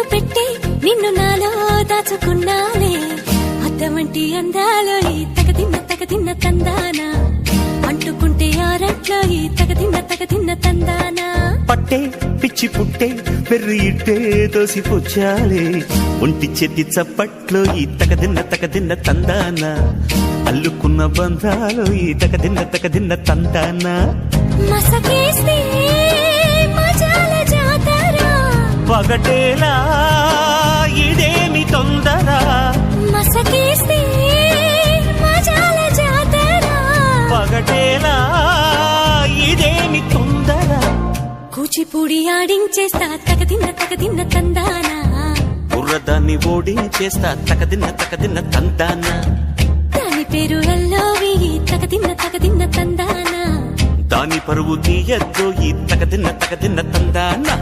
కన్ను పెట్టి నిన్ను నాలో దాచుకున్నాలే అద్దమంటి అందాలో ఈ తగదిన్న తందానా అంటుకుంటే ఆరట్లో ఈ తగదిన్న తందానా పట్టే పిచ్చి పుట్టే పెర్రి ఇట్టే దోసిపుచ్చాలే ఒంటి చెట్టి చప్పట్లో ఈ తగదిన్న తందానా అల్లుకున్న బంధాలు ఈ తగదిన్న తందానా మసకేస్తే మజాల జాతర పగటేలా ఇదేమి తొందర మసకేస్తే మజాల జాతర పగటేలా ఇదేమి తొందర కూచిపూడి ఆడించేస్తా తగదిన్న తందానా బుర్రదాన్ని ఓడించేస్తా తగదిన్న తందానా దాని పేరు ఎల్లోవి తగదిన్న తందానా దాని పరువు తీయద్దు ఈ తగదిన్న తందానా